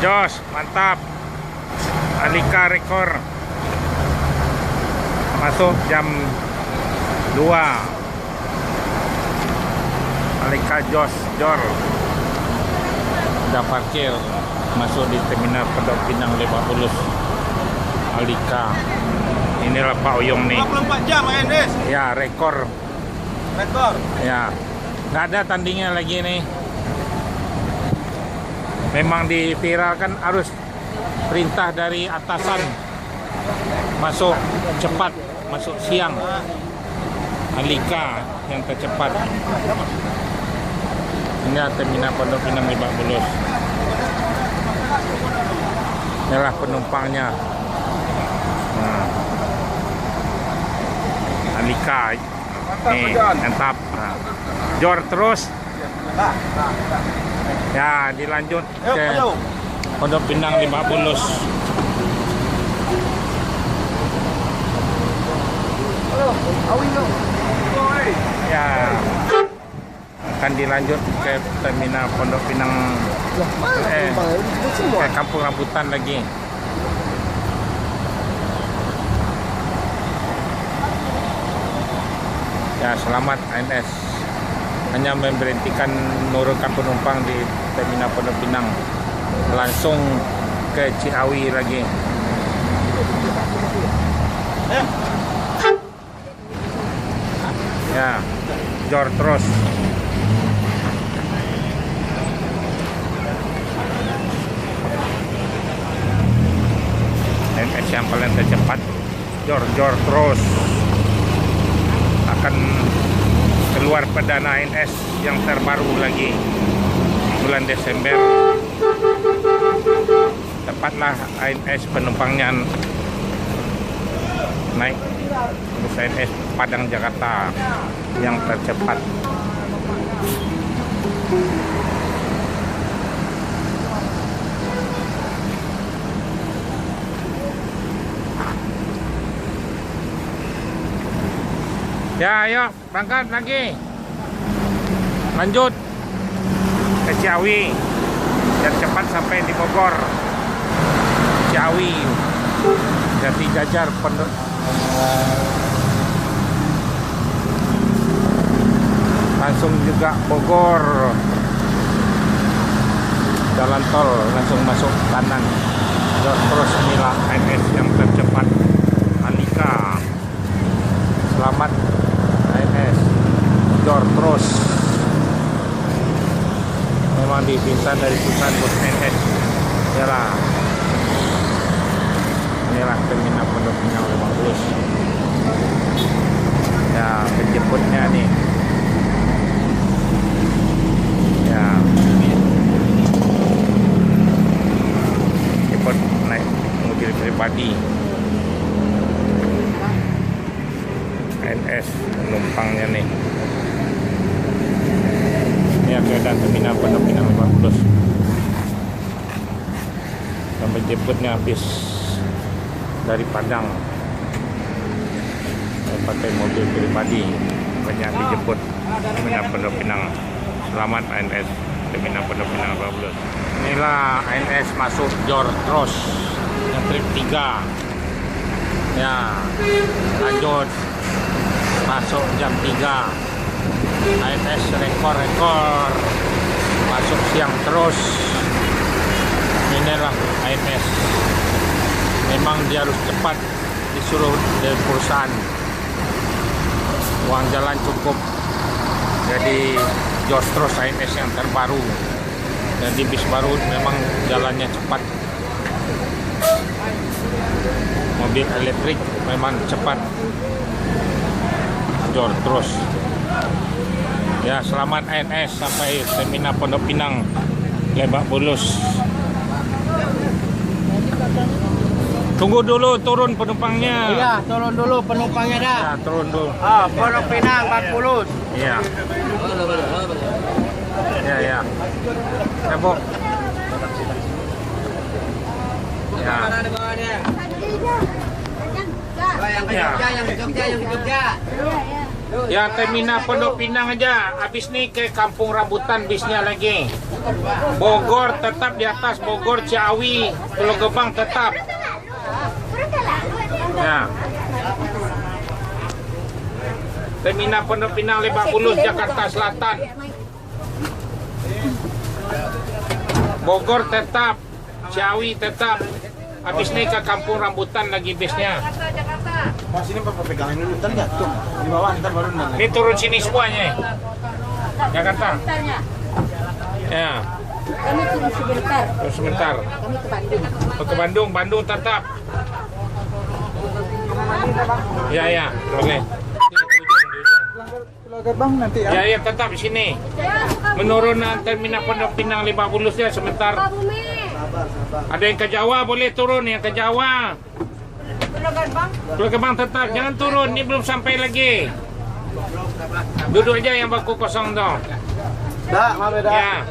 Jos, mantap. Alika rekor. Masuk jam 2. Alika Jos, Jor. Udah parkir. Masuk di terminal Pondok Pinang Lebak Bulus. Alika. Inilah Pak Oyong nih. 24 jam ANS. Ya, rekor. Rekor. Ya. Nggak ada tandingnya lagi nih. Memang diviralkan harus perintah dari atasan. Masuk cepat, masuk siang. Alika yang tercepat. Ini terminal Pondok Pinang Lebak Bulus. Inilah penumpangnya. Nah. Alika. Nih, mantap. Nah. Jor terus. Ya, dilanjut ke Pondok Pinang Lebak Bulus. Ya, akan dilanjut ke terminal Pondok Pinang, ke Kampung Rambutan lagi. Ya, selamat ANS. Hanya memberhentikan menurunkan penumpang di terminal Pondok Pinang, langsung ke Ciawi lagi. Ya, jor terus. ANS yang paling tercepat, jor terus. Akan keluar perdana ANS yang terbaru lagi bulan Desember. Tepatlah ANS penumpangnya naik terus ANS Padang Jakarta yang tercepat. Ya, ayo berangkat lagi. Lanjut ke Ciawi. Biar cepat sampai di Bogor. Ciawi. Jati Jajar Pondok. Langsung juga Bogor. Jalan tol langsung masuk kanan. Terus inilah ANS yang tercepat. Alika. Selamat ANS. Jor terus. Memang dipisah dari perusahaan bus ANS. Inilah terminal Pondok Pinang Lebak Bulus. Ya, penjemputnya nih. Ya, jemput naik mobil pribadi. ANS penumpangnya nih. Ini keadaan terminal Pondok Pinang Lebak Bulus. Dan penjemputnya habis dari Padang. Saya pakai mobil pribadi, banyak dijemput terminal Pondok Pinang. Selamat ANS terminal Pondok Pinang Lebak Bulus. Inilah ANS masuk jor terus yang trip 3. Ya, lanjut masuk jam 3. ANS rekor masuk siang terus. Inilah ANS. Memang dia harus cepat, disuruh dari perusahaan. Uang jalan cukup. Jadi jos terus ANS yang terbaru. Dan di bis baru memang jalannya cepat. Mobil elektrik memang cepat. Jor terus. Ya, selamat ANS sampai terminal Pondok Pinang Lebak Bulus. Tunggu dulu turun penumpangnya. Iya, turun dulu penumpangnya dah. Ya, turun dulu. Pondok Pinang Lebak Bulus. Iya. Ya. Ya, Bu. Ya. Yang ke Jogja, yang ke Jogja. Ya terminal Pondok Pinang aja. Habis ni ke Kampung Rambutan bisnya lagi. Bogor tetap di atas. Bogor, Ciawi, Pulau Gebang tetap. Ya. Terminal Pondok Pinang, Lebak Bulus, Jakarta Selatan. Bogor tetap, Ciawi tetap. Habis ni ke Kampung Rambutan lagi bisnya. Mas ini Bapak pegangin dulu, ntar jatuh. Di bawah, ntar baru ntar. Ini turun sini semuanya. Jakarta. Ya. Kami turun sebentar. Terus sebentar. Kami ke Bandung. Oh, ke Bandung, Bandung tetap. Ya ya, boleh. Pulau Gerbang nanti ya. Ya ya tetap di sini. Menurun terminal Pondok Pinang Lebak Bulus ya sebentar. Ada yang ke Jawa boleh turun, yang ke Jawa. Pulau Gebang tetap, jangan turun, ini belum sampai lagi. Duduk aja yang bangku kosong dong. Dah, maaf ya. Ya.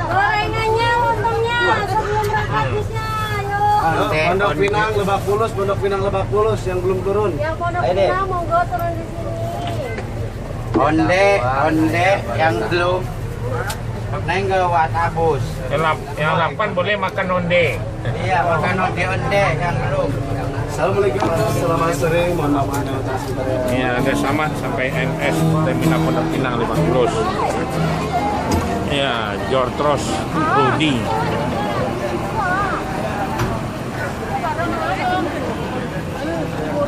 Gorengannya, lontongnya sebelum habisnya. Ayo. Pondok Pinang, Lebak Bulus, Pondok Pinang, Lebak Bulus yang belum turun. Yang Pondok Pinang monggo turun di sini. Onde yang belum. Naik ke Watabus. Yang 8 boleh makan onde. Iya, makan onde yang belum. Assalamualaikum, selamat sore. Mohon maaf ada sebentar ya. Ya, agak sama sampai NS terminal Pondok Pinang Lebak Bulus. Ya, Jortros Rudi.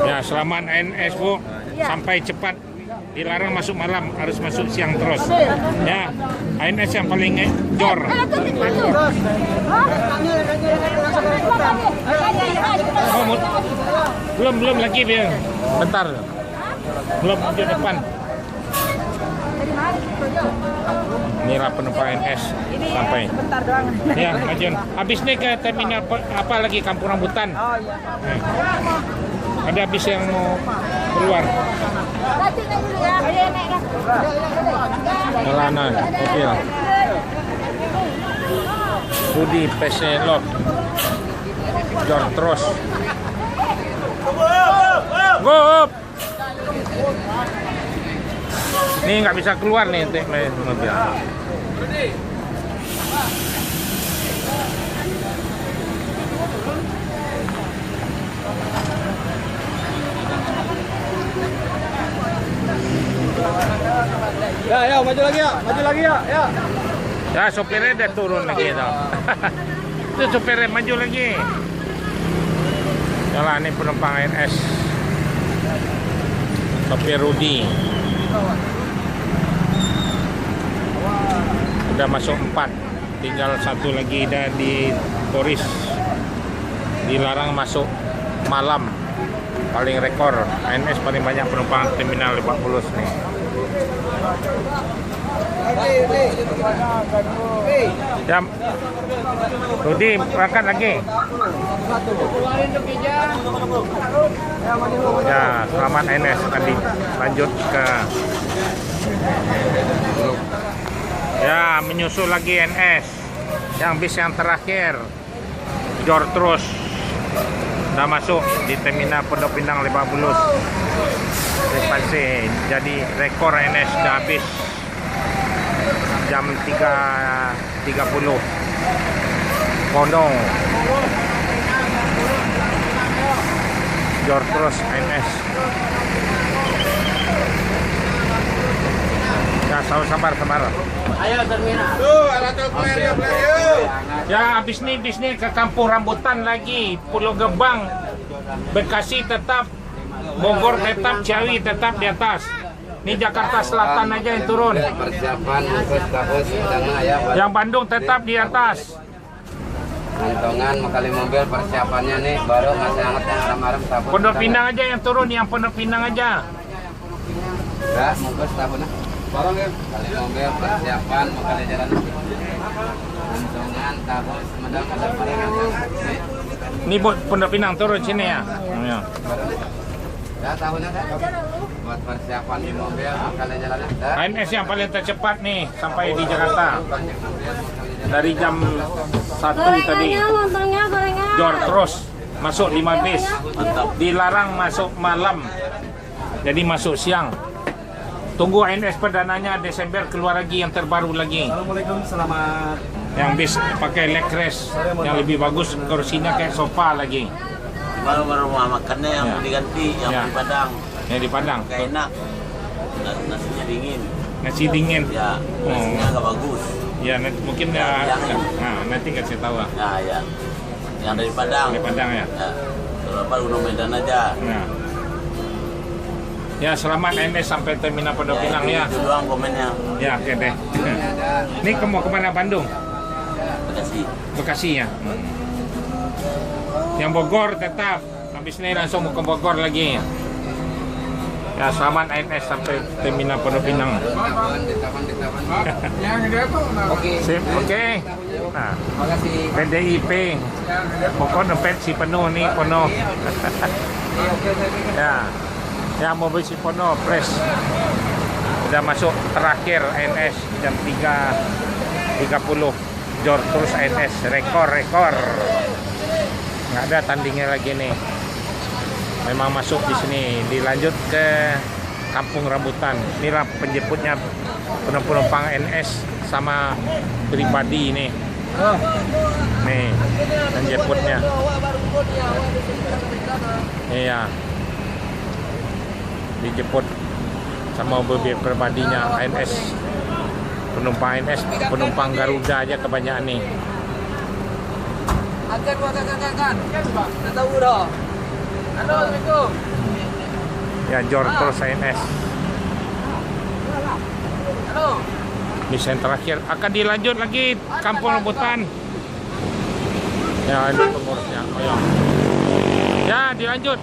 Ya, selamat NS Bu. Sampai cepat. Dilarang masuk malam, harus masuk siang terus. Ya, ANS yang paling jor. Oh, belum lagi Bill. Bentar. Belum di depan. Inilah penumpang ANS sampai. Ya, majuan. Habis ini ke terminal apa lagi Kampung Rambutan. Oh iya. Ada habis yang mau keluar. Jalanan, mobil. Rudi Peselot. Jortros. Go up. Nih nggak bisa keluar nih mobil. Ya, maju lagi ya. Ya, sopirnya udah turun lagi tuh. Itu sopirnya maju lagi. Yalah, ini penumpang ANS. Sopir Rudi. Udah masuk 4. Tinggal 1 lagi dah di Toris. Dilarang masuk malam. Paling rekor. ANS paling banyak penumpang terminal Lebak Bulus nih. Ya, Rudi berangkat lagi. Ya, selamat NS tadi lanjut ke. Ya, menyusul lagi NS. Yang bis yang terakhir Jortros udah masuk di terminal Pondok Pinang Lebak Bulus. Jadi rekor NS sudah habis jam 3.30 Pondok Jortros NS. Ya, sabar. Ayo terminal. Tuh, ada player. Ya, habis nih ke Kampung Rambutan lagi, Pulau Gebang, Bekasi tetap, Bogor tetap, Ciawi tetap di atas. Ini Jakarta Selatan aja yang turun. Persiapan bungkus kabus sama ya. Yang Bandung tetap di atas. Kantongan kali mobil persiapannya nih baru masih hangat yang aram-aram sabun. Pondok Pinang aja yang turun, yang Pondok Pinang aja. Ya, bungkus sabunnya. Barang ya. Kali mobil persiapan kali jalan. Kantongan kabus medang ada palingan. Ini buat Pondok Pinang turun sini ya. Ya. Ya, tahunnya kan. Buat persiapan di mobil kali jalannya. ANS yang paling tercepat nih sampai di Jakarta. Dari jam 1 tadi. Lontongnya, gorengan. Jortros masuk 5 bis. Dilarang masuk malam. Jadi masuk siang. Tunggu ANS perdananya Desember keluar lagi yang terbaru lagi. Assalamualaikum, selamat. Yang bis pakai leg rest yang lebih bagus, kursinya kayak sofa lagi. Baru-baru makannya yang Ya. diganti, yang Ya. di Padang. Yang di Padang. Kayak enak. Nasinya dingin. Nasi dingin. Ya, nasinya agak bagus. Ya mungkin ya. Nah, nanti kasih tahu lah. Nah, ya. Yang dari Padang. Dari Padang ya. Ya. Berapa Uno Medan aja. Nah. Ya selamat ANS sampai terminal Pondok Pinang ya. Itu doang komennya. Ya oke deh. Ini mau kemana Bandung? Makasih. Bekasi ya. Yang Bogor tetap. Habis ini langsung mau ke Bogor lagi. Ya selamat ANS sampai terminal Pondok Pinang. Oke. Sip, oke. Nah, Makasih. PDIP. Pokok dompet si penuh nih penuh. Ya. Ya mobil si penuh fresh. Udah masuk terakhir ANS jam 3.30. Jor terus ANS rekor. Nggak ada tandingnya lagi nih. Memang masuk di sini, dilanjut ke Kampung Rambutan. Inilah penjemputnya penumpang NS sama pribadi nih. Nih, penjemputnya. Iya. Dijemput sama mobil pribadinya ANS. Penumpang ANS, penumpang Garuda aja kebanyakan nih. Akan. Tahu dah. Halo, Assalamualaikum. Ya, Jor terus ANS. Halo. Misi yang terakhir akan dilanjut lagi Kampung Rambutan. Ya, ini pengurusnya. Ayo. Ya, dilanjut.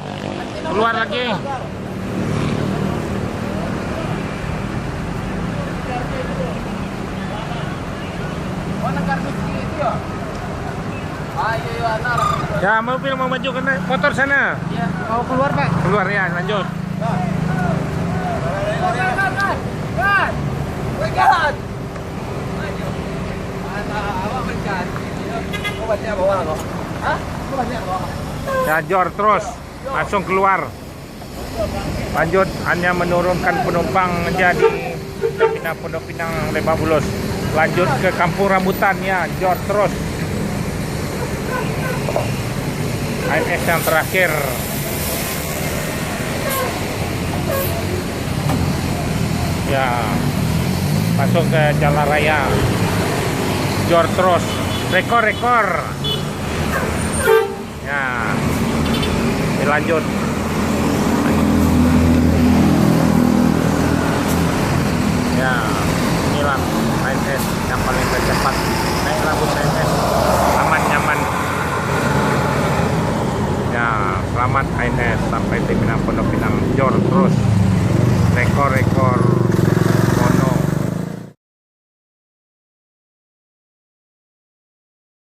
Keluar lagi. Ya, mobil mau maju ke motor sana. Ya, mau keluar, Pak. Keluar ya, lanjut. Ya, Jor terus langsung keluar. Lanjut hanya menurunkan penumpang jadi terminal Pondok Pinang Lebak Bulus. Lanjut ke Kampung Rambutan ya, Jor terus. ANS yang terakhir. Ya, masuk ke jalan raya. Jor terus, rekor. Ya, dilanjut. Ya, inilah ANS yang paling tercepat. Naik bus ANS, aman nyaman. Ya, selamat ANS sampai terminal Pondok Pinang. Jor terus, rekor.